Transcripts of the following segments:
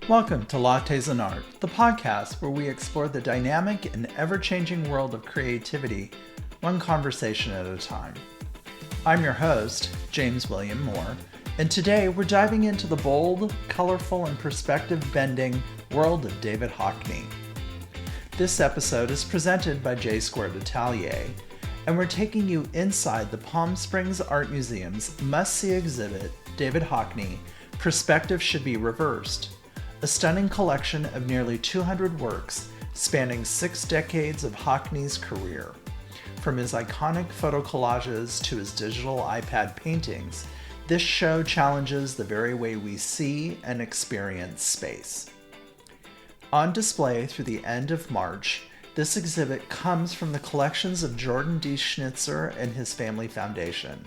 Welcome to Lattes and Art, the podcast where we explore the dynamic and ever-changing world of creativity, one conversation at a time. I'm your host, James William Moore, and today we're diving into the bold, colorful, and perspective-bending world of David Hockney. This episode is presented by J Squared Atelier, and we're taking you inside the Palm Springs Art Museum's must-see exhibit, David Hockney, Perspective Should Be Reversed, a stunning collection of nearly 200 works spanning 6 decades of Hockney's career. From his iconic photo collages to his digital iPad paintings, this show challenges the very way we see and experience space. On display through the end of March, this exhibit comes from the collections of Jordan D. Schnitzer and his Family Foundation.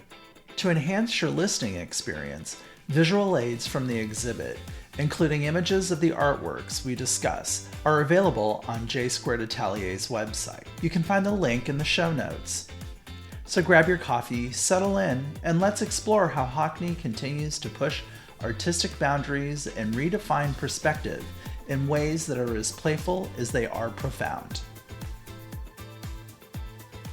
To enhance your listening experience, visual aids from the exhibit, including images of the artworks we discuss, are available on J Squared Atelier's website. You can find the link in the show notes. So grab your coffee, settle in, and let's explore how Hockney continues to push artistic boundaries and redefine perspective in ways that are as playful as they are profound.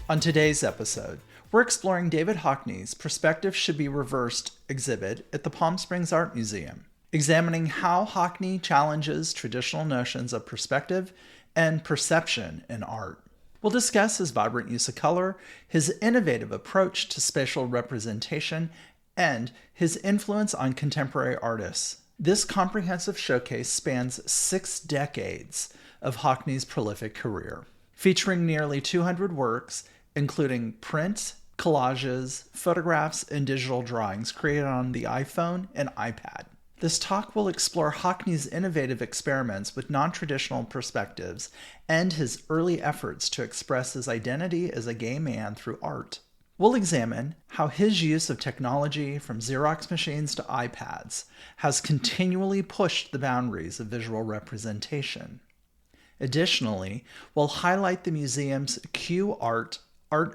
On today's episode, we're exploring David Hockney's Perspective Should Be Reversed exhibit at the Palm Springs Art Museum, examining how Hockney challenges traditional notions of perspective and perception in art. We'll discuss his vibrant use of color, his innovative approach to spatial representation, and his influence on contemporary artists. This comprehensive showcase spans 6 decades of Hockney's prolific career, featuring nearly 200 works, including prints, collages, photographs, and digital drawings created on the iPhone and iPad. This talk will explore Hockney's innovative experiments with non-traditional perspectives and his early efforts to express his identity as a gay man through art. We'll examine how his use of technology from Xerox machines to iPads has continually pushed the boundaries of visual representation. Additionally, we'll highlight the museum's Q Art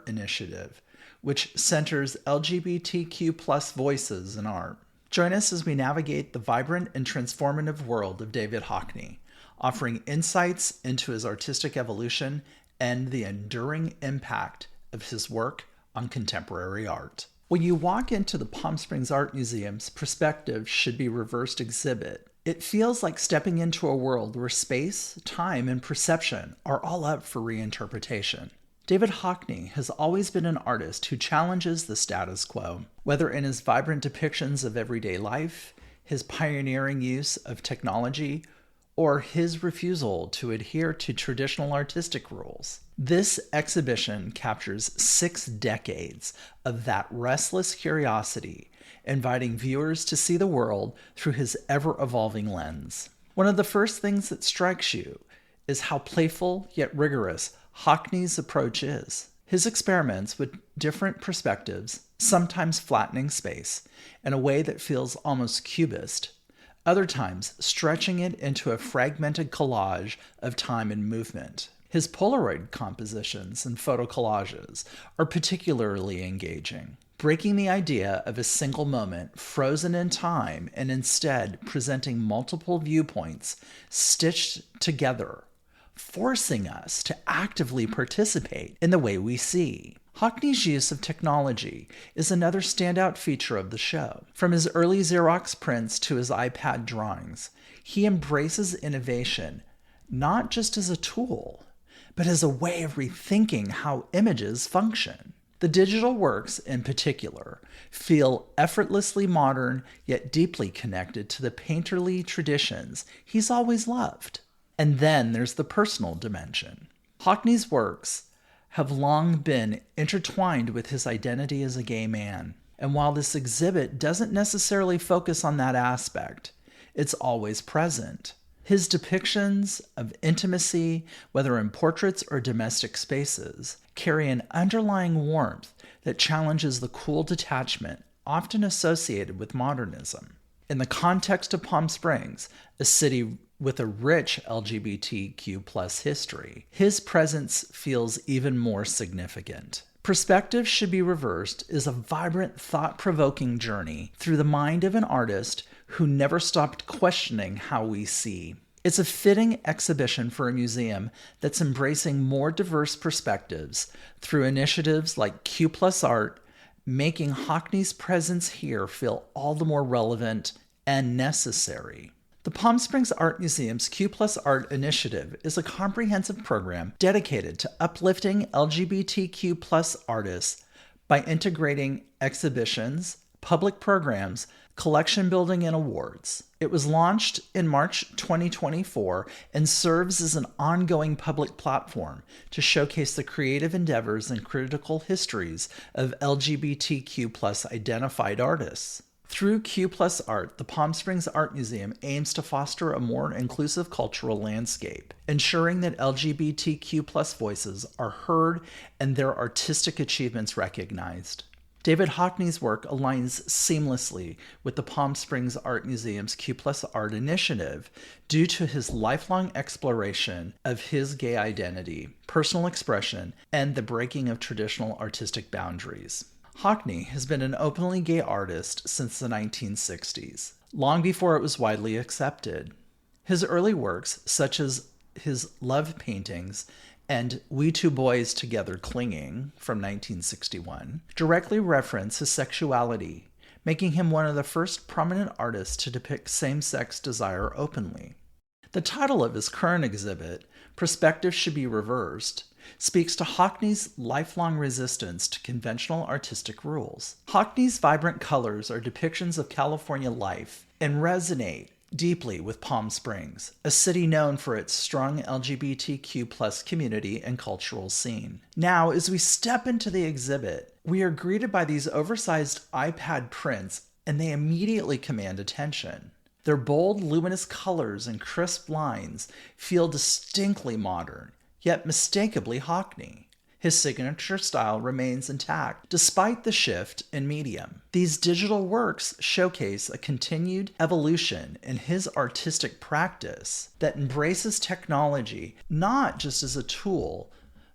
initiative, which centers LGBTQ+ voices in art. Join us as we navigate the vibrant and transformative world of David Hockney, offering insights into his artistic evolution and the enduring impact of his work on contemporary art. When you walk into the Palm Springs Art Museum's Perspective Should Be Reversed exhibit, it feels like stepping into a world where space, time, and perception are all up for reinterpretation. David Hockney has always been an artist who challenges the status quo, whether in his vibrant depictions of everyday life, his pioneering use of technology, or his refusal to adhere to traditional artistic rules. This exhibition captures 6 decades of that restless curiosity, inviting viewers to see the world through his ever-evolving lens. One of the first things that strikes you is how playful yet rigorous Hockney's approach is. His experiments with different perspectives, sometimes flattening space in a way that feels almost cubist, other times stretching it into a fragmented collage of time and movement. His Polaroid compositions and photo collages are particularly engaging, breaking the idea of a single moment frozen in time and instead presenting multiple viewpoints stitched together, forcing us to actively participate in the way we see. Hockney's use of technology is another standout feature of the show. From his early Xerox prints to his iPad drawings, he embraces innovation not just as a tool, but as a way of rethinking how images function. The digital works, in particular, feel effortlessly modern yet deeply connected to the painterly traditions he's always loved. And then there's the personal dimension. Hockney's works have long been intertwined with his identity as a gay man. And while this exhibit doesn't necessarily focus on that aspect, it's always present. His depictions of intimacy, whether in portraits or domestic spaces, carry an underlying warmth that challenges the cool detachment often associated with modernism. In the context of Palm Springs, a city with a rich LGBTQ+ history, his presence feels even more significant. Perspective Should Be Reversed is a vibrant, thought-provoking journey through the mind of an artist who never stopped questioning how we see. It's a fitting exhibition for a museum that's embracing more diverse perspectives through initiatives like Q Plus Art, making Hockney's presence here feel all the more relevant and necessary. The Palm Springs Art Museum's Q Plus Art initiative is a comprehensive program dedicated to uplifting LGBTQ plus artists by integrating exhibitions, public programs, collection building, and awards. It was launched in March 2024 and serves as an ongoing public platform to showcase the creative endeavors and critical histories of LGBTQ plus identified artists. Through Q Plus Art, the Palm Springs Art Museum aims to foster a more inclusive cultural landscape, ensuring that LGBTQ plus voices are heard and their artistic achievements recognized. David Hockney's work aligns seamlessly with the Palm Springs Art Museum's Q Plus Art initiative due to his lifelong exploration of his gay identity, personal expression, and the breaking of traditional artistic boundaries. Hockney has been an openly gay artist since the 1960s, long before it was widely accepted. His early works, such as his love paintings and We Two Boys Together Clinging from 1961, directly reference his sexuality, making him one of the first prominent artists to depict same-sex desire openly. The title of his current exhibit, Perspective Should Be Reversed, speaks to Hockney's lifelong resistance to conventional artistic rules. Hockney's vibrant colors are depictions of California life and resonate deeply with Palm Springs, a city known for its strong LGBTQ plus community and cultural scene. Now, as we step into the exhibit, we are greeted by these oversized iPad prints, and they immediately command attention. Their bold, luminous colors and crisp lines feel distinctly modern, yet mistakably Hockney. His signature style remains intact despite the shift in medium. These digital works showcase a continued evolution in his artistic practice that embraces technology not just as a tool,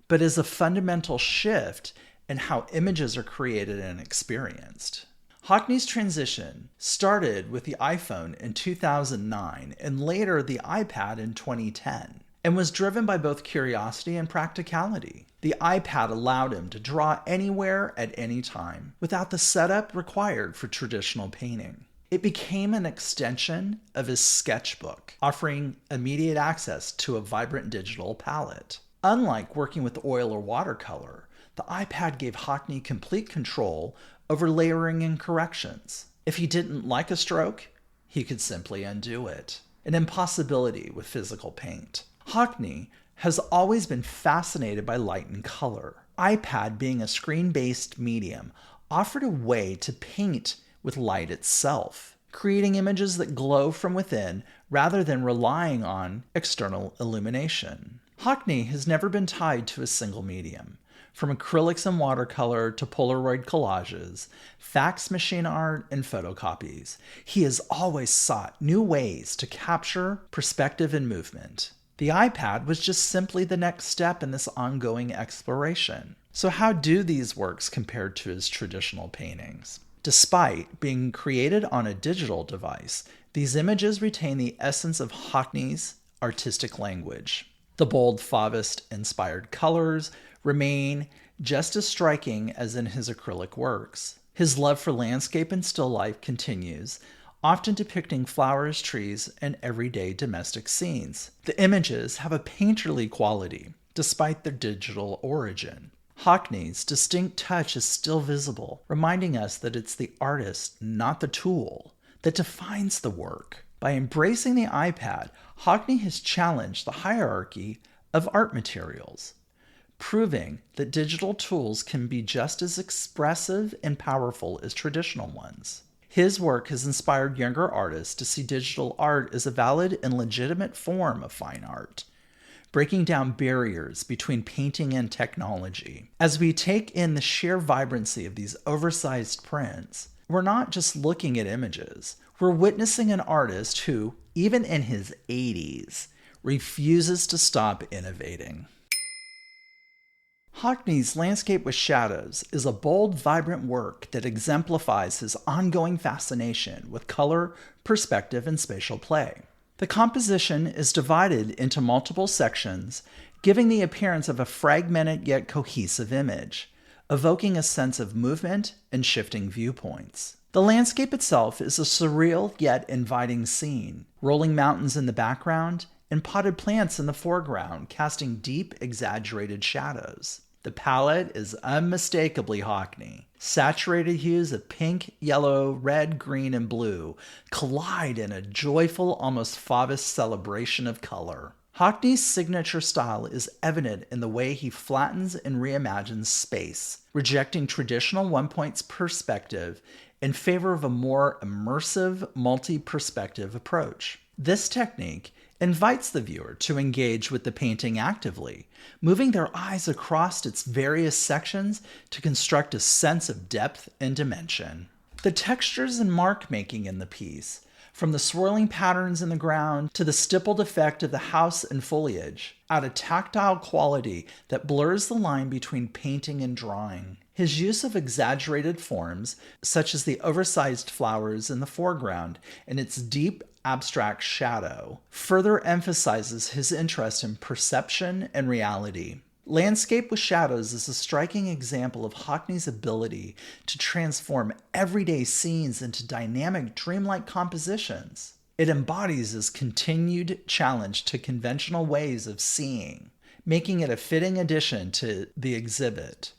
but as a fundamental shift in how images are created and experienced. Hockney's transition started with the iPhone in 2009 and later the iPad in 2010. And was driven by both curiosity and practicality. The iPad allowed him to draw anywhere at any time, without the setup required for traditional painting. It became an extension of his sketchbook, offering immediate access to a vibrant digital palette. Unlike working with oil or watercolor, the iPad gave Hockney complete control over layering and corrections. If he didn't like a stroke, he could simply undo it. An impossibility with physical paint. Hockney has always been fascinated by light and color. iPad, being a screen-based medium, offered a way to paint with light itself, creating images that glow from within rather than relying on external illumination. Hockney has never been tied to a single medium. From acrylics and watercolor to Polaroid collages, fax machine art, and photocopies, he has always sought new ways to capture perspective and movement. The iPad was just simply the next step in this ongoing exploration. So how do these works compare to his traditional paintings? Despite being created on a digital device, these images retain the essence of Hockney's artistic language. The bold Fauvist-inspired colors remain just as striking as in his acrylic works. His love for landscape and still life continues, often depicting flowers, trees, and everyday domestic scenes. The images have a painterly quality, despite their digital origin. Hockney's distinct touch is still visible, reminding us that it's the artist, not the tool, that defines the work. By embracing the iPad, Hockney has challenged the hierarchy of art materials, proving that digital tools can be just as expressive and powerful as traditional ones. His work has inspired younger artists to see digital art as a valid and legitimate form of fine art, breaking down barriers between painting and technology. As we take in the sheer vibrancy of these oversized prints, we're not just looking at images, we're witnessing an artist who, even in his 80s, refuses to stop innovating. Hockney's Landscape with Shadows is a bold, vibrant work that exemplifies his ongoing fascination with color, perspective, and spatial play. The composition is divided into multiple sections, giving the appearance of a fragmented yet cohesive image, evoking a sense of movement and shifting viewpoints. The landscape itself is a surreal yet inviting scene, rolling mountains in the background and potted plants in the foreground, casting deep, exaggerated shadows. The palette is unmistakably Hockney. Saturated hues of pink, yellow, red, green, and blue collide in a joyful, almost Fauvist celebration of color. Hockney's signature style is evident in the way he flattens and reimagines space, rejecting traditional one-point perspective in favor of a more immersive, multi-perspective approach. This technique invites the viewer to engage with the painting actively, moving their eyes across its various sections to construct a sense of depth and dimension. The textures and mark making in the piece, from the swirling patterns in the ground to the stippled effect of the house and foliage, add a tactile quality that blurs the line between painting and drawing. His use of exaggerated forms, such as the oversized flowers in the foreground and its deep, abstract shadow, further emphasizes his interest in perception and reality. Landscape with Shadows is a striking example of Hockney's ability to transform everyday scenes into dynamic, dreamlike compositions. It embodies his continued challenge to conventional ways of seeing, making it a fitting addition to the exhibit.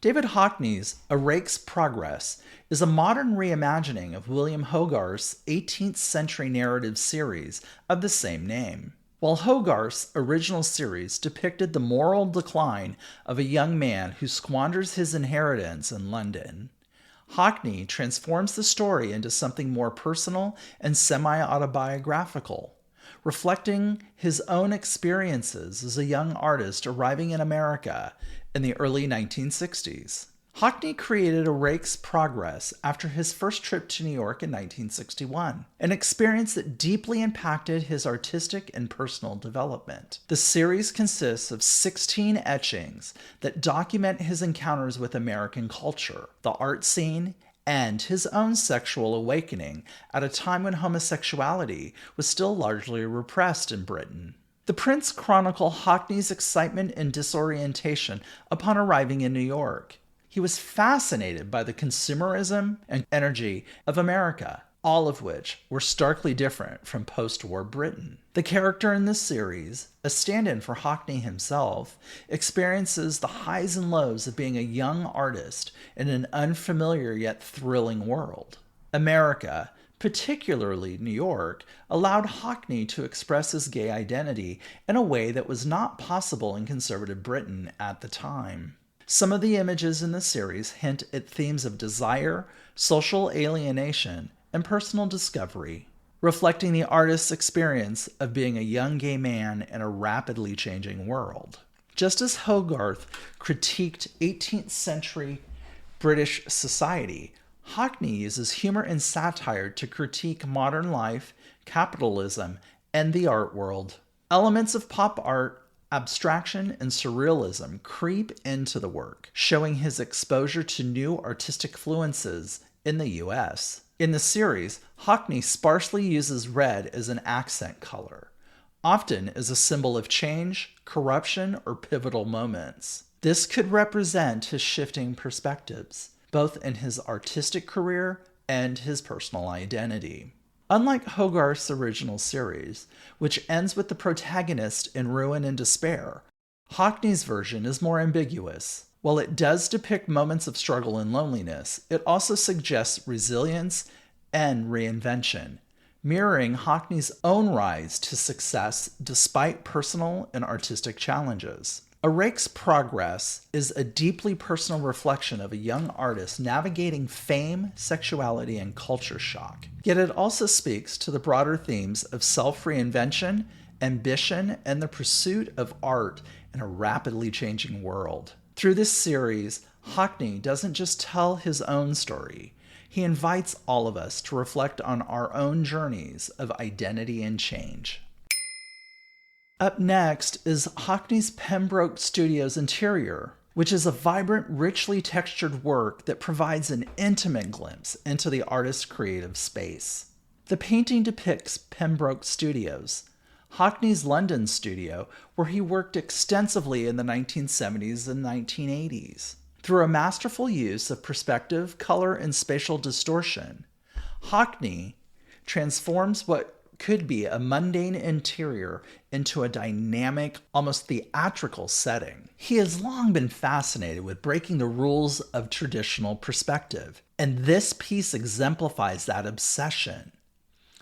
David Hockney's A Rake's Progress is a modern reimagining of William Hogarth's 18th century narrative series of the same name. While Hogarth's original series depicted the moral decline of a young man who squanders his inheritance in London, Hockney transforms the story into something more personal and semi-autobiographical, reflecting his own experiences as a young artist arriving in America in the early 1960s. Hockney created A Rake's Progress after his first trip to New York in 1961, an experience that deeply impacted his artistic and personal development. The series consists of 16 etchings that document his encounters with American culture, the art scene, and his own sexual awakening at a time when homosexuality was still largely repressed in Britain. The prints chronicle Hockney's excitement and disorientation upon arriving in New York. He was fascinated by the consumerism and energy of America, all of which were starkly different from post-war Britain. The character in this series, a stand-in for Hockney himself, experiences the highs and lows of being a young artist in an unfamiliar yet thrilling world. America, particularly New York, allowed Hockney to express his gay identity in a way that was not possible in conservative Britain at the time. Some of the images in the series hint at themes of desire, social alienation, and personal discovery, reflecting the artist's experience of being a young gay man in a rapidly changing world. Just as Hogarth critiqued 18th century British society, Hockney uses humor and satire to critique modern life, capitalism, and the art world. Elements of pop art, abstraction, and surrealism creep into the work, showing his exposure to new artistic fluences in the US. In the series, Hockney sparsely uses red as an accent color, often as a symbol of change, corruption, or pivotal moments. This could represent his shifting perspectives, both in his artistic career and his personal identity. Unlike Hogarth's original series, which ends with the protagonist in ruin and despair, Hockney's version is more ambiguous. While it does depict moments of struggle and loneliness, it also suggests resilience and reinvention, mirroring Hockney's own rise to success despite personal and artistic challenges. A Rake's Progress is a deeply personal reflection of a young artist navigating fame, sexuality, and culture shock. Yet it also speaks to the broader themes of self-reinvention, ambition, and the pursuit of art in a rapidly changing world. Through this series, Hockney doesn't just tell his own story. He invites all of us to reflect on our own journeys of identity and change. Up next is Hockney's Pembroke Studios interior, which is a vibrant, richly textured work that provides an intimate glimpse into the artist's creative space. The painting depicts Pembroke Studios, Hockney's London studio, where he worked extensively in the 1970s and 1980s. Through a masterful use of perspective, color, and spatial distortion, Hockney transforms what could be a mundane interior into a dynamic, almost theatrical setting. He has long been fascinated with breaking the rules of traditional perspective, and this piece exemplifies that obsession.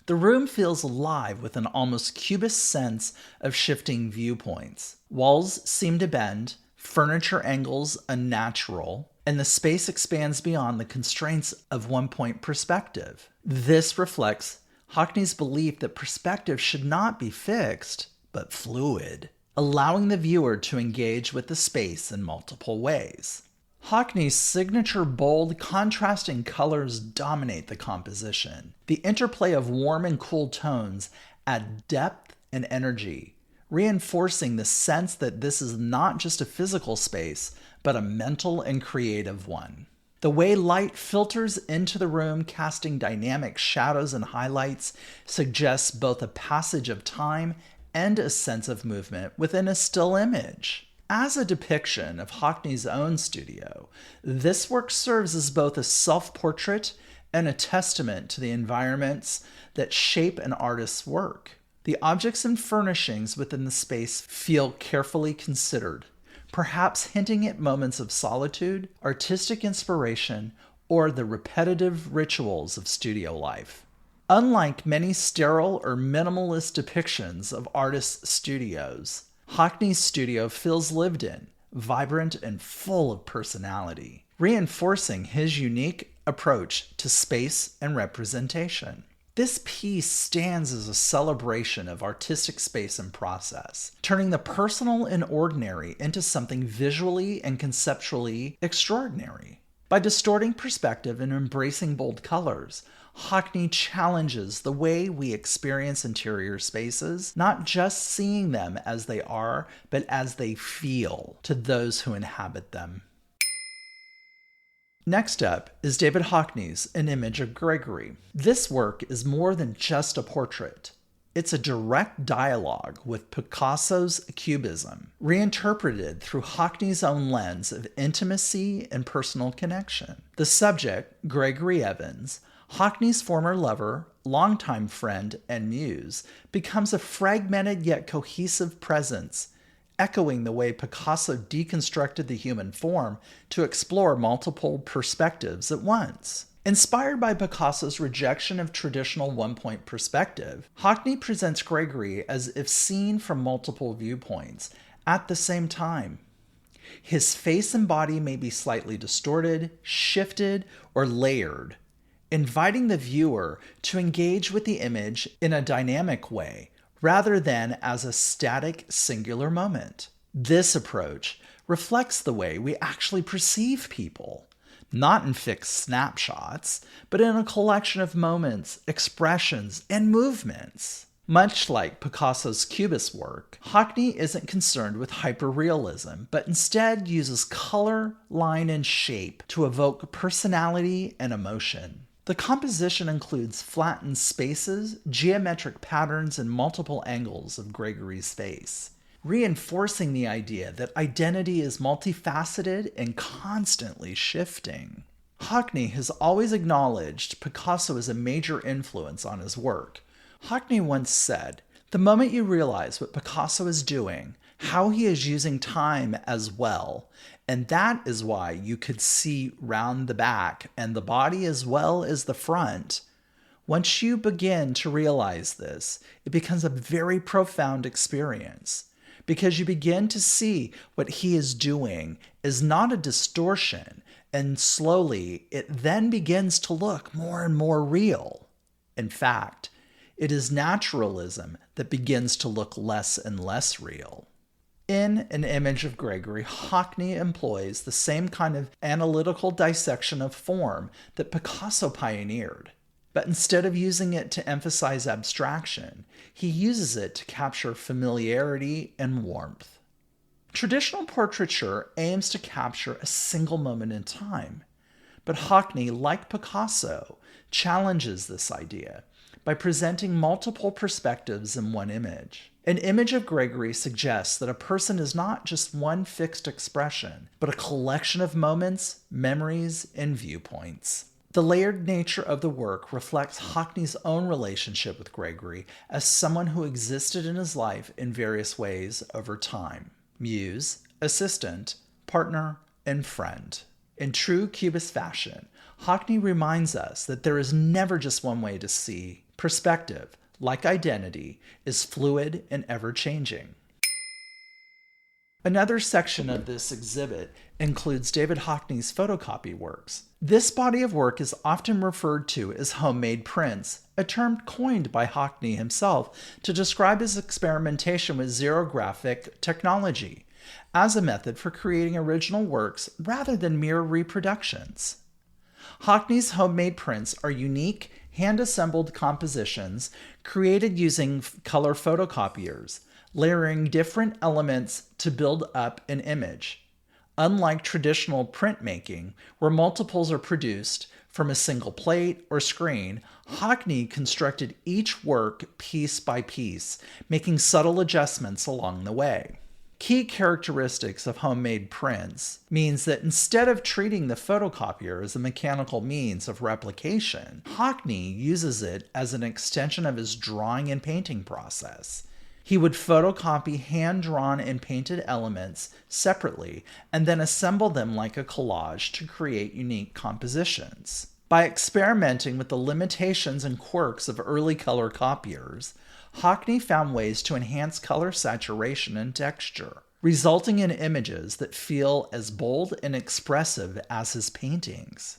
The room feels alive with an almost cubist sense of shifting viewpoints. Walls seem to bend, furniture angles unnatural, and the space expands beyond the constraints of one-point perspective. This reflects Hockney's belief that perspective should not be fixed, but fluid, allowing the viewer to engage with the space in multiple ways. Hockney's signature bold, contrasting colors dominate the composition. The interplay of warm and cool tones add depth and energy, reinforcing the sense that this is not just a physical space, but a mental and creative one. The way light filters into the room, casting dynamic shadows and highlights, suggests both a passage of time and a sense of movement within a still image. As a depiction of Hockney's own studio, this work serves as both a self-portrait and a testament to the environments that shape an artist's work. The objects and furnishings within the space feel carefully considered, perhaps hinting at moments of solitude, artistic inspiration, or the repetitive rituals of studio life. Unlike many sterile or minimalist depictions of artists' studios, Hockney's studio feels lived in, vibrant, and full of personality, reinforcing his unique approach to space and representation. This piece stands as a celebration of artistic space and process, turning the personal and ordinary into something visually and conceptually extraordinary. By distorting perspective and embracing bold colors, Hockney challenges the way we experience interior spaces, not just seeing them as they are, but as they feel to those who inhabit them. Next up is David Hockney's An Image of Gregory. This work is more than just a portrait. It's a direct dialogue with Picasso's Cubism, reinterpreted through Hockney's own lens of intimacy and personal connection. The subject, Gregory Evans, Hockney's former lover, longtime friend, and muse, becomes a fragmented yet cohesive presence, echoing the way Picasso deconstructed the human form to explore multiple perspectives at once. Inspired by Picasso's rejection of traditional one-point perspective, Hockney presents Gregory as if seen from multiple viewpoints at the same time. His face and body may be slightly distorted, shifted, or layered, inviting the viewer to engage with the image in a dynamic way, rather than as a static, singular moment. This approach reflects the way we actually perceive people, not in fixed snapshots, but in a collection of moments, expressions, and movements. Much like Picasso's Cubist work, Hockney isn't concerned with hyperrealism, but instead uses color, line, and shape to evoke personality and emotion. The composition includes flattened spaces, geometric patterns, and multiple angles of Gregory's face, reinforcing the idea that identity is multifaceted and constantly shifting. Hockney has always acknowledged Picasso as a major influence on his work. Hockney once said, "The moment you realize what Picasso is doing, how he is using time as well, and that is why you could see round the back and the body as well as the front. Once you begin to realize this, it becomes a very profound experience, because you begin to see what he is doing is not a distortion, and slowly it then begins to look more and more real. In fact, it is naturalism that begins to look less and less real." In An Image of Gregory, Hockney employs the same kind of analytical dissection of form that Picasso pioneered. But instead of using it to emphasize abstraction, he uses it to capture familiarity and warmth. Traditional portraiture aims to capture a single moment in time, but Hockney, like Picasso, challenges this idea by presenting multiple perspectives in one image. An image of Gregory suggests that a person is not just one fixed expression, but a collection of moments, memories, and viewpoints. The layered nature of the work reflects Hockney's own relationship with Gregory as someone who existed in his life in various ways over time: muse, assistant, partner, and friend. In true Cubist fashion, Hockney reminds us that there is never just one way to see. Perspective, like identity, is fluid and ever-changing. Another section of this exhibit includes David Hockney's photocopy works. This body of work is often referred to as homemade prints, a term coined by Hockney himself to describe his experimentation with xerographic technology as a method for creating original works rather than mere reproductions. Hockney's homemade prints are unique, hand-assembled compositions created using color photocopiers, layering different elements to build up an image. Unlike traditional printmaking, where multiples are produced from a single plate or screen, Hockney constructed each work piece by piece, making subtle adjustments along the way. Key characteristics of homemade prints means that instead of treating the photocopier as a mechanical means of replication, Hockney uses it as an extension of his drawing and painting process. He would photocopy hand-drawn and painted elements separately and then assemble them like a collage to create unique compositions. By experimenting with the limitations and quirks of early color copiers, Hockney found ways to enhance color saturation and texture, resulting in images that feel as bold and expressive as his paintings.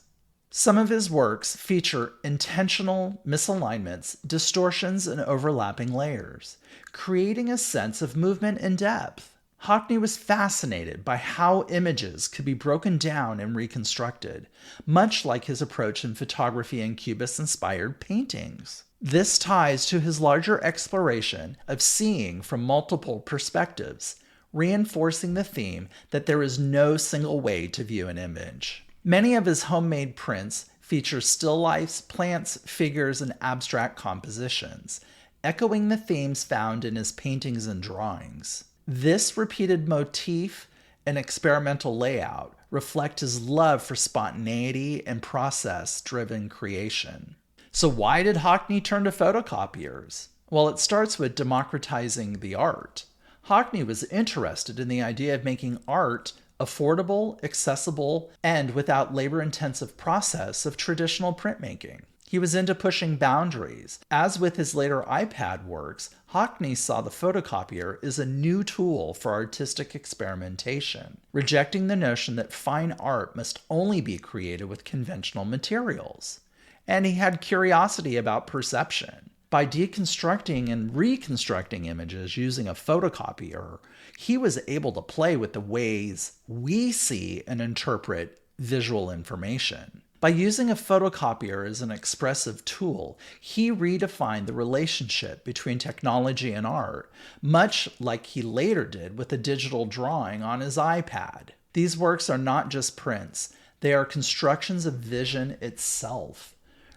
Some of his works feature intentional misalignments, distortions, and overlapping layers, creating a sense of movement and depth. Hockney was fascinated by how images could be broken down and reconstructed, much like his approach in photography and Cubist-inspired paintings. This ties to his larger exploration of seeing from multiple perspectives, reinforcing the theme that there is no single way to view an image. Many of his homemade prints feature still lifes, plants, figures, and abstract compositions, echoing the themes found in his paintings and drawings. This repeated motif and experimental layout reflect his love for spontaneity and process-driven creation. So why did Hockney turn to photocopiers? Well, it starts with democratizing the art. Hockney was interested in the idea of making art affordable, accessible, and without labor-intensive process of traditional printmaking. He was into pushing boundaries. As with his later iPad works, Hockney saw the photocopier as a new tool for artistic experimentation, rejecting the notion that fine art must only be created with conventional materials. And he had curiosity about perception. By deconstructing and reconstructing images using a photocopier, he was able to play with the ways we see and interpret visual information. By using a photocopier as an expressive tool, he redefined the relationship between technology and art, much like he later did with a digital drawing on his iPad. These works are not just prints, they are constructions of vision itself,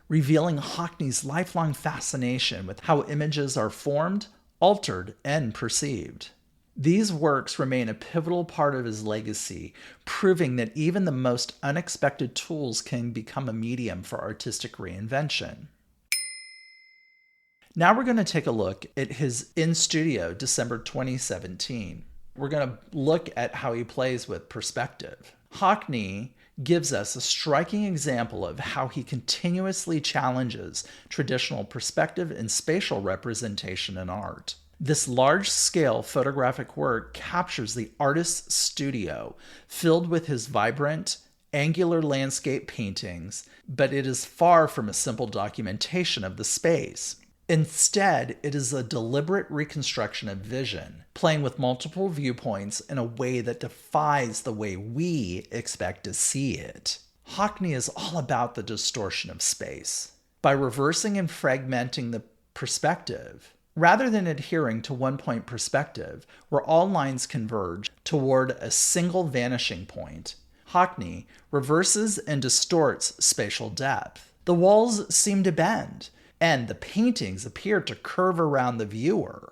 revealing Hockney's lifelong fascination with how images are formed, altered, and perceived. These works remain a pivotal part of his legacy, proving that even the most unexpected tools can become a medium for artistic reinvention. Now we're going to take a look at his in studio December 2017. We're going to look at how he plays with perspective. Hockney gives us a striking example of how he continuously challenges traditional perspective and spatial representation in art. This large-scale photographic work captures the artist's studio, filled with his vibrant, angular landscape paintings, but it is far from a simple documentation of the space. Instead, it is a deliberate reconstruction of vision, playing with multiple viewpoints in a way that defies the way we expect to see it. Hockney is all about the distortion of space. by reversing and fragmenting the perspective. Rather than adhering to one-point perspective, where all lines converge toward a single vanishing point, Hockney reverses and distorts spatial depth. The walls seem to bend, and the paintings appear to curve around the viewer,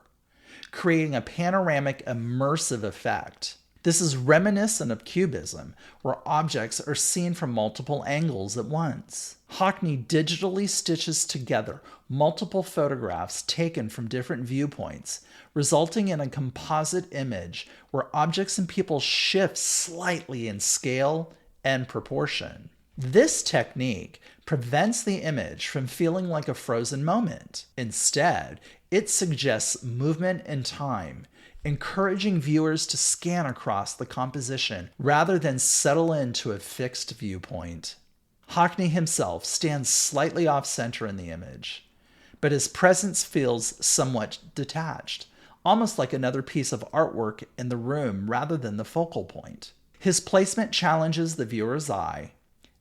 creating a panoramic, immersive effect. This is reminiscent of Cubism, where objects are seen from multiple angles at once. Hockney digitally stitches together multiple photographs taken from different viewpoints, resulting in a composite image where objects and people shift slightly in scale and proportion. This technique prevents the image from feeling like a frozen moment. Instead, it suggests movement and time, encouraging viewers to scan across the composition rather than settle into a fixed viewpoint. Hockney himself stands slightly off-center in the image, but his presence feels somewhat detached, almost like another piece of artwork in the room rather than the focal point. His placement challenges the viewer's eye,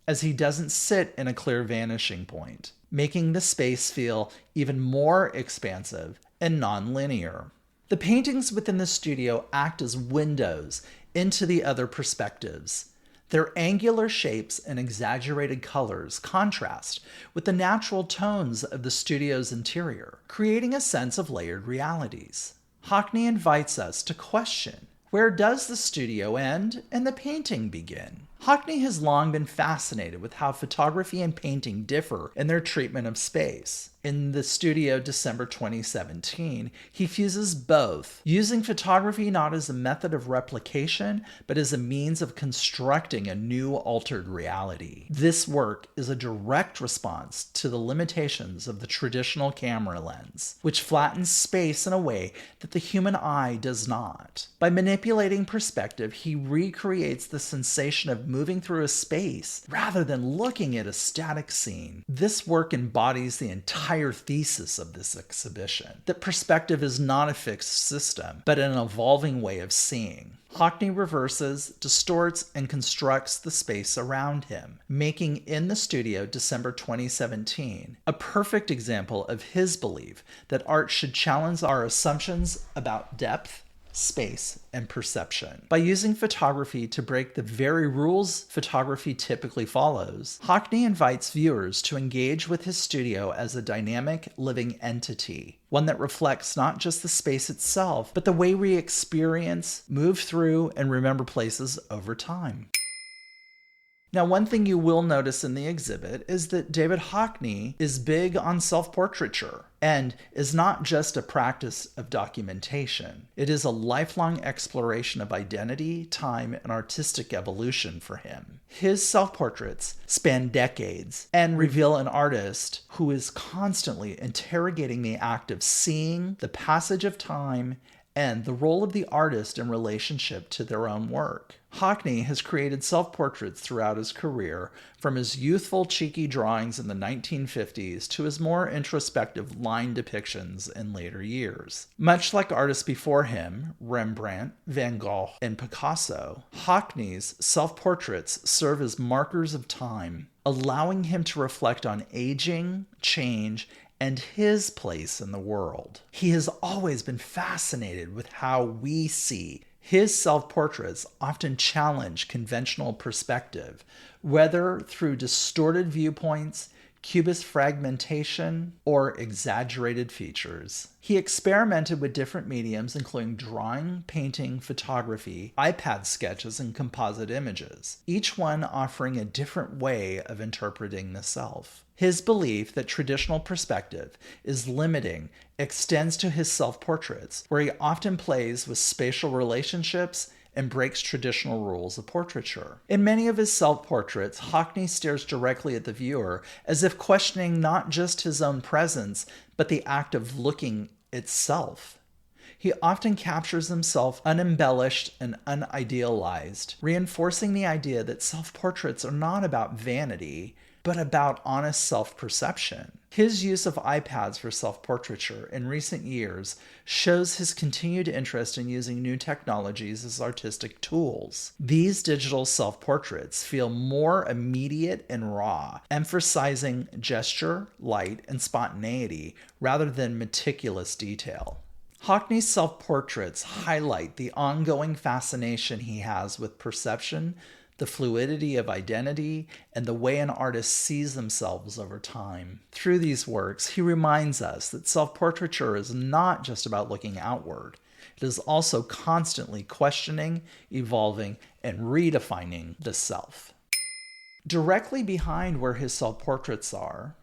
as he doesn't sit in a clear vanishing point, making the space feel even more expansive and non-linear. The paintings within the studio act as windows into the other perspectives. Their angular shapes and exaggerated colors contrast with the natural tones of the studio's interior, creating a sense of layered realities. Hockney invites us to question, where does the studio end and the painting begin? Hockney has long been fascinated with how photography and painting differ in their treatment of space. In the studio December 2017, he fuses both, using photography not as a method of replication, but as a means of constructing a new altered reality. This work is a direct response to the limitations of the traditional camera lens, which flattens space in a way that the human eye does not. By manipulating perspective, he recreates the sensation of moving through a space rather than looking at a static scene. This work embodies the entire thesis of this exhibition, that perspective is not a fixed system, but an evolving way of seeing. Hockney reverses, distorts, and constructs the space around him, making In the Studio December 2017 a perfect example of his belief that art should challenge our assumptions about depth, space, and perception. By using photography to break the very rules photography typically follows, Hockney invites viewers to engage with his studio as a dynamic, living entity, one that reflects not just the space itself, but the way we experience, move through, and remember places over time. Now, one thing you will notice in the exhibit is that David Hockney is big on self-portraiture and is not just a practice of documentation. It is a lifelong exploration of identity, time, and artistic evolution for him. His self-portraits span decades and reveal an artist who is constantly interrogating the act of seeing, the passage of time, and the role of the artist in relationship to their own work. Hockney has created self-portraits throughout his career, from his youthful, cheeky drawings in the 1950s to his more introspective line depictions in later years. Much like artists before him, Rembrandt, Van Gogh, and Picasso, Hockney's self-portraits serve as markers of time, allowing him to reflect on aging, change, and his place in the world. He has always been fascinated with how we see. His self-portraits often challenge conventional perspective, whether through distorted viewpoints, cubist fragmentation, or exaggerated features. He experimented with different mediums, including drawing, painting, photography, iPad sketches, and composite images, each one offering a different way of interpreting the self. His belief that traditional perspective is limiting extends to his self-portraits, where he often plays with spatial relationships and breaks traditional rules of portraiture. In many of his self-portraits, Hockney stares directly at the viewer, as if questioning not just his own presence, but the act of looking itself. He often captures himself unembellished and unidealized, reinforcing the idea that self-portraits are not about vanity, but about honest self-perception. His use of iPads for self-portraiture in recent years shows his continued interest in using new technologies as artistic tools. These digital self-portraits feel more immediate and raw, emphasizing gesture, light, and spontaneity rather than meticulous detail. Hockney's self-portraits highlight the ongoing fascination he has with perception, the fluidity of identity, and the way an artist sees themselves over time. Through these works, he reminds us that self-portraiture is not just about looking outward. It is also constantly questioning, evolving, and redefining the self. Directly behind where his self-portraits are,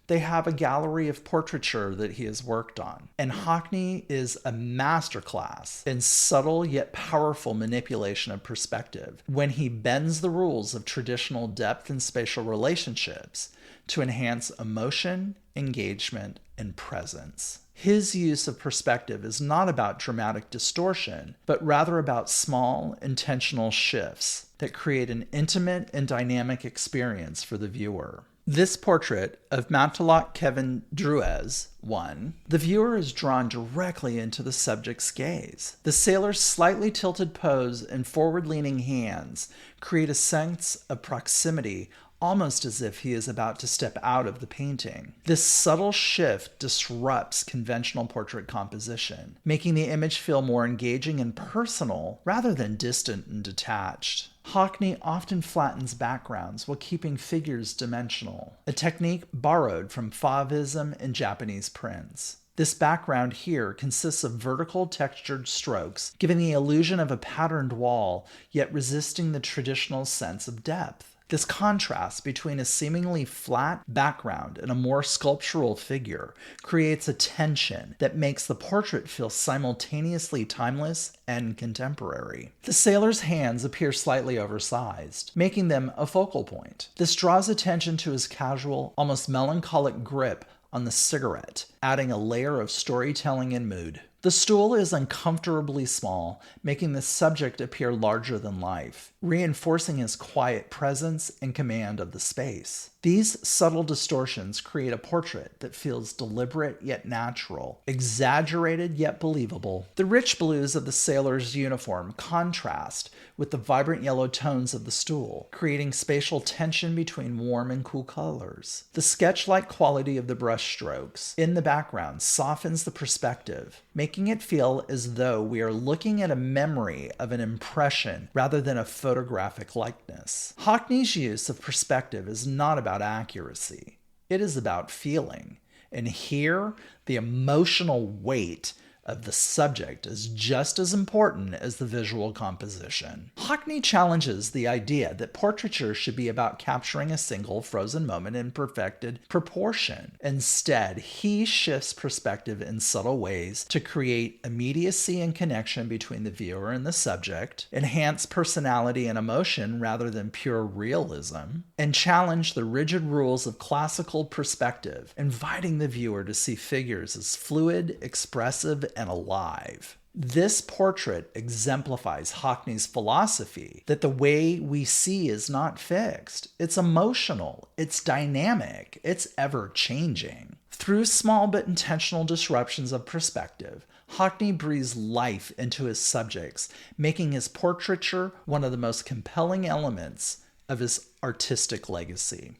they have a gallery of portraiture that he has worked on. And Hockney is a masterclass in subtle yet powerful manipulation of perspective when he bends the rules of traditional depth and spatial relationships to enhance emotion, engagement, and presence. His use of perspective is not about dramatic distortion, but rather about small, intentional shifts that create an intimate and dynamic experience for the viewer. This portrait of Matlock Kevin Druez, 1, the viewer is drawn directly into the subject's gaze. The sailor's slightly tilted pose and forward-leaning hands create a sense of proximity, almost as if he is about to step out of the painting. This subtle shift disrupts conventional portrait composition, making the image feel more engaging and personal rather than distant and detached. Hockney often flattens backgrounds while keeping figures dimensional, a technique borrowed from Fauvism and Japanese prints. This background here consists of vertical textured strokes, giving the illusion of a patterned wall, yet resisting the traditional sense of depth. This contrast between a seemingly flat background and a more sculptural figure creates a tension that makes the portrait feel simultaneously timeless and contemporary. The sailor's hands appear slightly oversized, making them a focal point. This draws attention to his casual, almost melancholic grip on the cigarette, adding a layer of storytelling and mood. The stool is uncomfortably small, making the subject appear larger than life, reinforcing his quiet presence and command of the space. These subtle distortions create a portrait that feels deliberate yet natural, exaggerated yet believable. The rich blues of the sailor's uniform contrast with the vibrant yellow tones of the stool, creating spatial tension between warm and cool colors. The sketch-like quality of the brushstrokes in the background softens the perspective, making it feel as though we are looking at a memory of an impression rather than a photographic likeness. Hockney's use of perspective is not about accuracy. It is about feeling. And here, the emotional weight of the subject is just as important as the visual composition. Hockney challenges the idea that portraiture should be about capturing a single frozen moment in perfected proportion. Instead, he shifts perspective in subtle ways to create immediacy and connection between the viewer and the subject, enhance personality and emotion rather than pure realism, and challenge the rigid rules of classical perspective, inviting the viewer to see figures as fluid, expressive, and alive. This portrait exemplifies Hockney's philosophy that the way we see is not fixed. It's emotional, it's dynamic, it's ever-changing. Through small but intentional disruptions of perspective, Hockney breathes life into his subjects, making his portraiture one of the most compelling elements of his artistic legacy.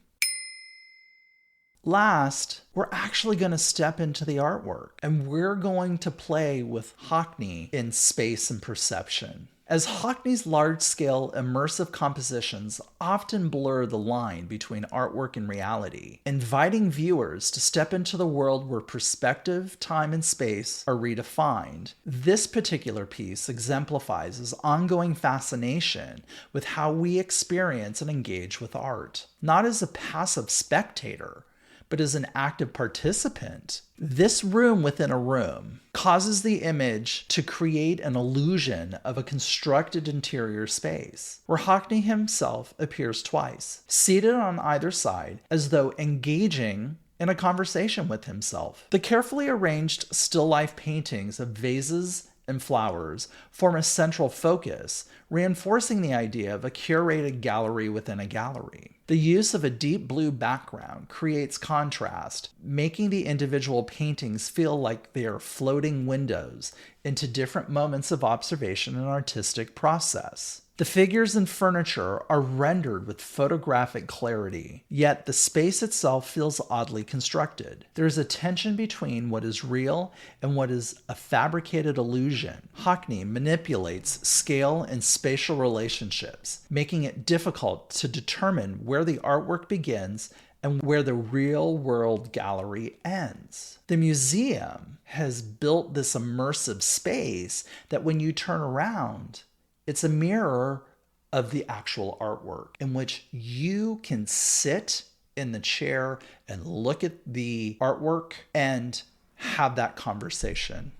Last, we're actually going to step into the artwork, and we're going to play with Hockney in space and perception. As Hockney's large-scale immersive compositions often blur the line between artwork and reality, inviting viewers to step into the world where perspective, time, and space are redefined, this particular piece exemplifies his ongoing fascination with how we experience and engage with art, not as a passive spectator, but as an active participant. This room within a room causes the image to create an illusion of a constructed interior space, where Hockney himself appears twice, seated on either side, as though engaging in a conversation with himself. The carefully arranged still life paintings of vases and flowers form a central focus, reinforcing the idea of a curated gallery within a gallery. The use of a deep blue background creates contrast, making the individual paintings feel like they are floating windows into different moments of observation and artistic process. The figures and furniture are rendered with photographic clarity, yet the space itself feels oddly constructed. There is a tension between what is real and what is a fabricated illusion. Hockney manipulates scale and spatial relationships, making it difficult to determine where the artwork begins and where the real-world gallery ends. The museum has built this immersive space that when you turn around, it's a mirror of the actual artwork in which you can sit in the chair and look at the artwork and have that conversation.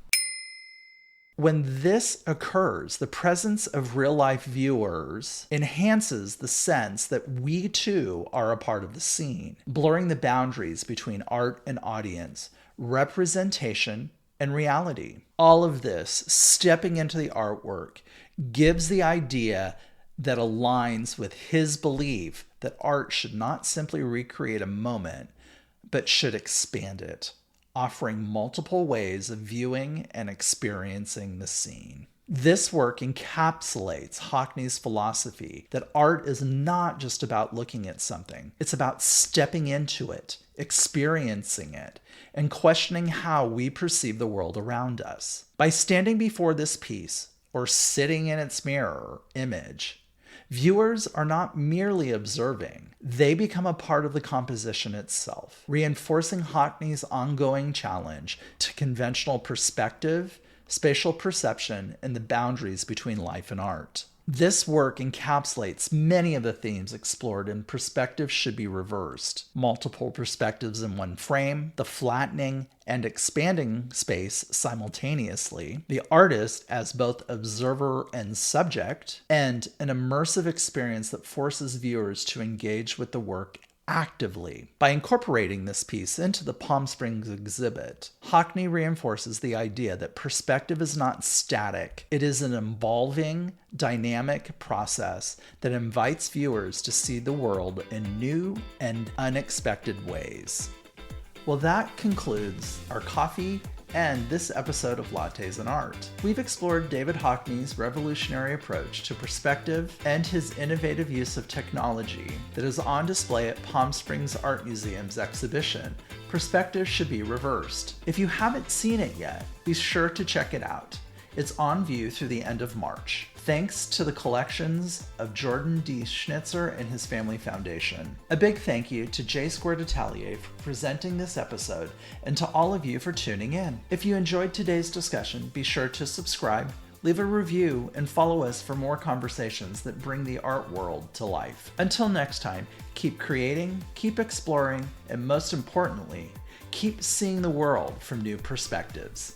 When this occurs, the presence of real-life viewers enhances the sense that we too are a part of the scene, blurring the boundaries between art and audience, representation and reality. All of this, stepping into the artwork, gives the idea that aligns with his belief that art should not simply recreate a moment, but should expand it, offering multiple ways of viewing and experiencing the scene. This work encapsulates Hockney's philosophy that art is not just about looking at something, it's about stepping into it, experiencing it, and questioning how we perceive the world around us. By standing before this piece, or sitting in its mirror image, viewers are not merely observing, they become a part of the composition itself, reinforcing Hockney's ongoing challenge to conventional perspective, spatial perception, and the boundaries between life and art. This work encapsulates many of the themes explored in Perspective Should Be Reversed. Multiple perspectives in one frame, the flattening and expanding space simultaneously, the artist as both observer and subject, and an immersive experience that forces viewers to engage with the work actively. By incorporating this piece into the Palm Springs exhibit, Hockney reinforces the idea that perspective is not static. It is an evolving, dynamic process that invites viewers to see the world in new and unexpected ways. Well, that concludes our coffee and this episode of Lattes and Art. We've explored David Hockney's revolutionary approach to perspective and his innovative use of technology that is on display at Palm Springs Art Museum's exhibition, Perspective Should Be Reversed. If you haven't seen it yet, be sure to check it out. It's on view through the end of March. Thanks to the collections of Jordan D. Schnitzer and his family foundation. A big thank you to J Squared Atelier for presenting this episode and to all of you for tuning in. If you enjoyed today's discussion, be sure to subscribe, leave a review, and follow us for more conversations that bring the art world to life. Until next time, keep creating, keep exploring, and most importantly, keep seeing the world from new perspectives.